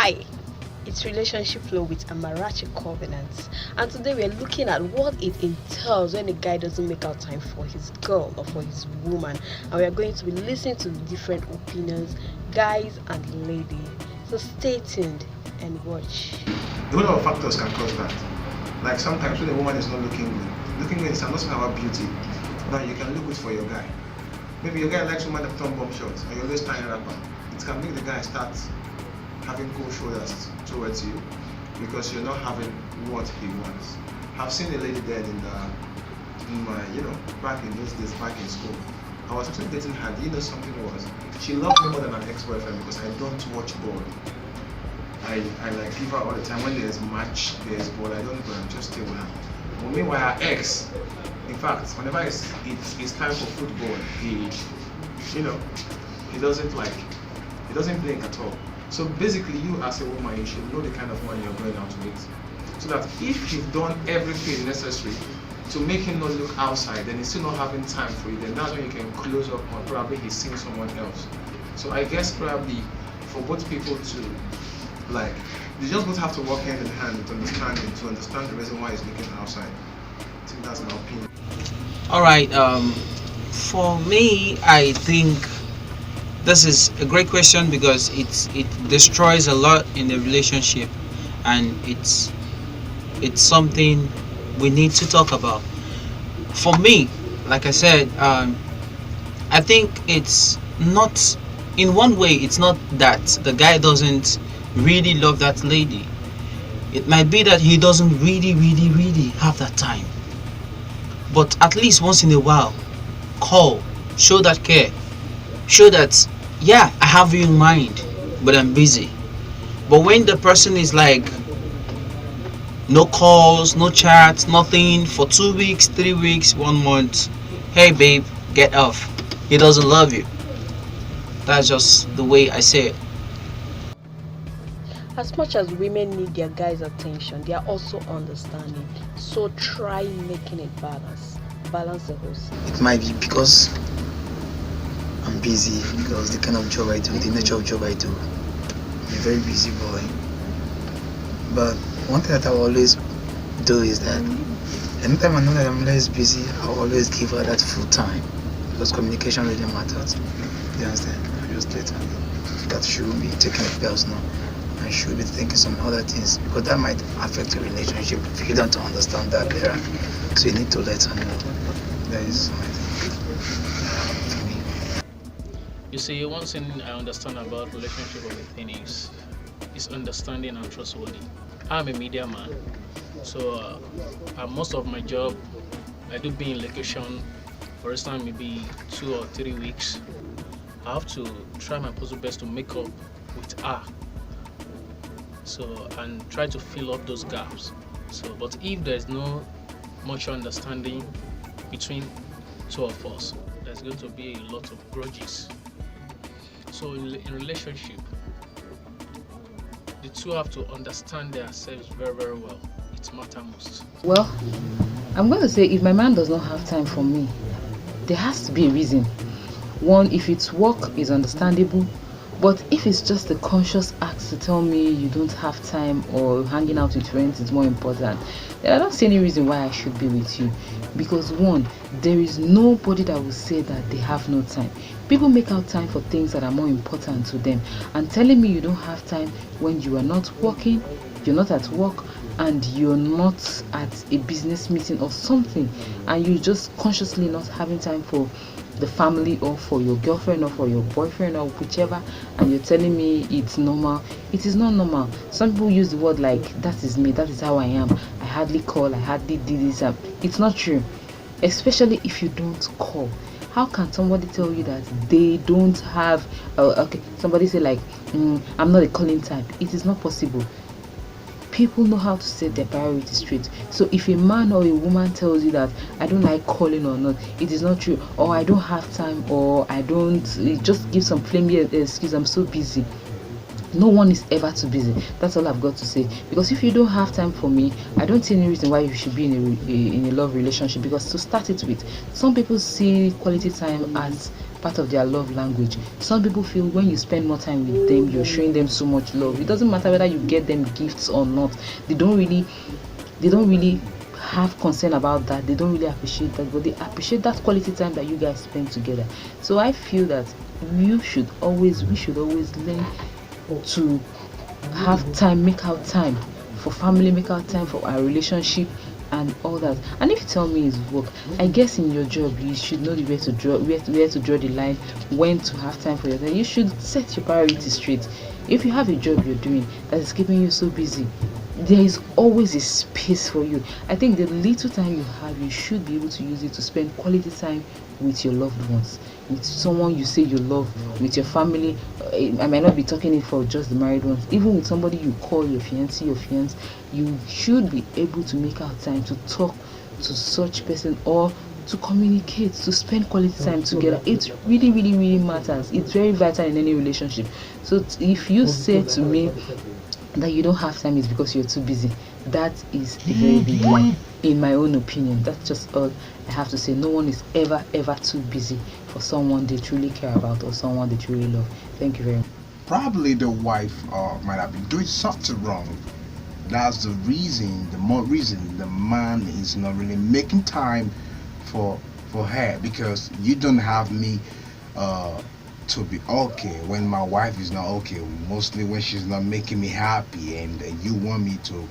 Hi, it's Relationship Flow with Amarachi Covenants, and today we're looking at what it entails when a guy doesn't make out time for his girl or for his woman, and we are going to be listening to different opinions, guys and ladies. So stay tuned and watch. A whole lot of factors can cause that. Like sometimes when a woman is not looking good is I'm not talking about beauty. Now you can look good for your guy. Maybe your guy likes women that put on bomb shots and you're always tying rapper. It can make the guy start having cold shoulders towards you because you're not having what he wants. I've seen a lady dead in my back in those days, back in school. I was actually dating her. Do you know something was? She loved me more than an ex-boyfriend because I don't watch ball. I like give her all the time. When there's match, there's ball, I don't go, I'm just stay with her. But meanwhile, her ex, in fact, whenever it's time for football, he doesn't blink at all. So basically, you as a woman, you should know the kind of money you're going out with. So that if you've done everything necessary to make him not look outside, then he's still not having time for you, then that's when you can close up on probably he's seeing someone else. So I guess probably for both people to they just both have to work hand in hand to understand the reason why he's looking outside. I think that's my opinion. All right. For me, I think this is a great question because it destroys a lot in the relationship, and it's something we need to talk about. For me, like I said, I think it's not, in one way, it's not that the guy doesn't really love that lady. It might be that he doesn't really have that time. But at least once in a while, call, show that care, show that, yeah, I have you in mind, but I'm busy. But when the person is like, no calls, no chats, nothing for 2 weeks, 3 weeks, 1 month, hey babe, get off. He doesn't love you. That's just the way I say it. As much as women need their guys' attention, they are also understanding. So try making it balance. Balance the whole thing. It might be because I'm busy, because the kind of job I do, the nature of job I do. I'm a very busy boy. But one thing that I will always do is that anytime I know that I'm less busy, I'll always give her that full time. Because communication really matters. You understand? I just let her know that she will be taking it personal. And she will be thinking some other things, because that might affect your relationship if you don't understand that clearer. So you need to let her know. That is what I think for me. You see, one thing I understand about relationship with a thing is understanding and trustworthy. I'm a media man, so most of my job I do be in location. For instance, maybe 2 or 3 weeks. I have to try my possible best to make up with her. So, and try to fill up those gaps. So, but if there's no much understanding between two of us, there's going to be a lot of grudges. So, in relationship, the two have to understand themselves very well. It matters most. Well, I'm going to say if my man does not have time for me, there has to be a reason. One, if it's work, is understandable. But if it's just a conscious act to tell me you don't have time or hanging out with friends is more important, then I don't see any reason why I should be with you. Because one, there is nobody that will say that they have no time. People make out time for things that are more important to them. And telling me you don't have time when you are not working, you're not at work, and you're not at a business meeting or something, and you're just consciously not having time for the family or for your girlfriend or for your boyfriend or whichever, and you're telling me it's normal. It is not normal. Some people use the word like, that is me, that is how I am, I hardly call, I hardly do this. It's not true, especially if you don't call. How can somebody tell you that they don't have somebody say like, I'm not a calling type? It is not possible. People know how to set their priorities straight. So if a man or a woman tells you that I don't like calling or not, it is not true. Or I don't have time, or I don't, just give some flimsy excuse, I'm so busy. No one is ever too busy. That's all I've got to say. Because if you don't have time for me, I don't see any reason why you should be in a love relationship. Because to start it with, some people see quality time as part of their love language. Some people feel when you spend more time with them, you're showing them so much love. It doesn't matter whether you get them gifts or not. They don't really have concern about that. They don't really appreciate that, but they appreciate that quality time that you guys spend together. So I feel that we should always learn to have time, make out time for family, make out time for our relationship and all that. And if you tell me it's work, I guess in your job you should know where to draw the line, when to have time for yourself. You should set your priorities straight. If you have a job you're doing that is keeping you so busy, there is always a space for you. I think the little time you have, you should be able to use it to spend quality time with your loved ones, with someone you say you love, with your family. I might not be talking it for just the married ones. Even with somebody you call your fiancé, your fiancé, you should be able to make out time to talk to such person, or to communicate, to spend quality time together. It really matters. It's very vital in any relationship. So if you say to me that you don't have time is because you're too busy, that is a very big lie, in my own opinion. That's just all I have to say. No one is ever too busy for someone they truly care about or someone they truly love. Thank you very much. Probably the wife might have been doing something wrong. That's the reason, the more reason the man is not really making time for her, because you don't have me to be okay when my wife is not okay, mostly when she's not making me happy, and you want me to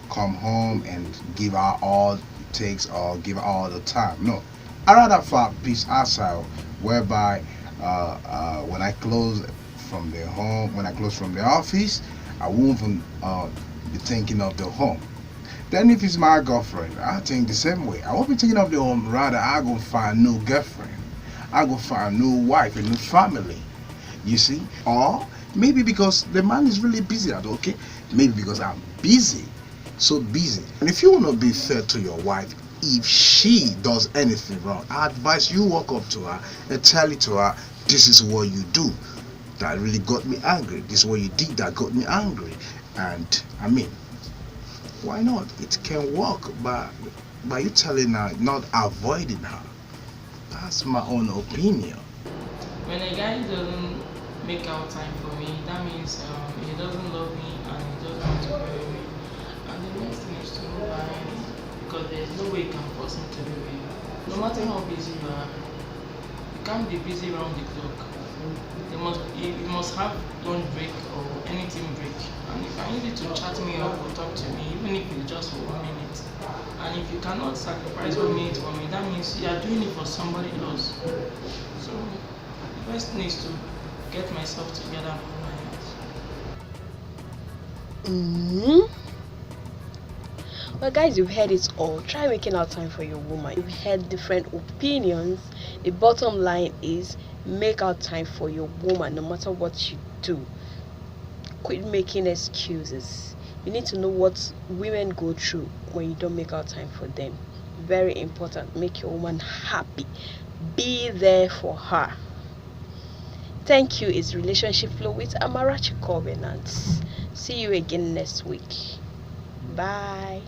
come home and give her all it takes or give her all the time. No, I rather find peace outside, whereby when I close from the home, when I close from the office, I won't even be thinking of the home. Then if it's my girlfriend, I think the same way. I won't be thinking of the home, rather I go find a new girlfriend, I go find a new wife, a new family, you see. Or maybe because the man is really busy, okay, maybe because I'm busy, so busy. And if you want to be fair to your wife, if she does anything wrong, I advise you walk up to her and tell it to her, this is what you do that really got me angry, this is what you did that got me angry. And I mean, why not? It can work by you telling her, not avoiding her. That's my own opinion. When a guy doesn't make out time for me, that means he doesn't love me and he doesn't want to be with me. And the next thing is to move behind it, because there's no way you can force him to be with you. No matter how busy you are, you can't be busy around the clock. You must have lunch break or anything break. And if I need you to chat me up or talk to me, even if it's just for 1 minute, and if you cannot sacrifice 1 minute for me, that means you are doing it for somebody else. So the best thing is to get myself together for my health. Well, guys, you've heard it all. Try making out time for your woman. You've heard different opinions. The bottom line is make out time for your woman, no matter what you do. Quit making excuses. You need to know what women go through when you don't make out time for them. Very important. Make your woman happy. Be there for her. Thank you. It's Relationship Flow with Amarachi Covenants. See you again next week. Bye.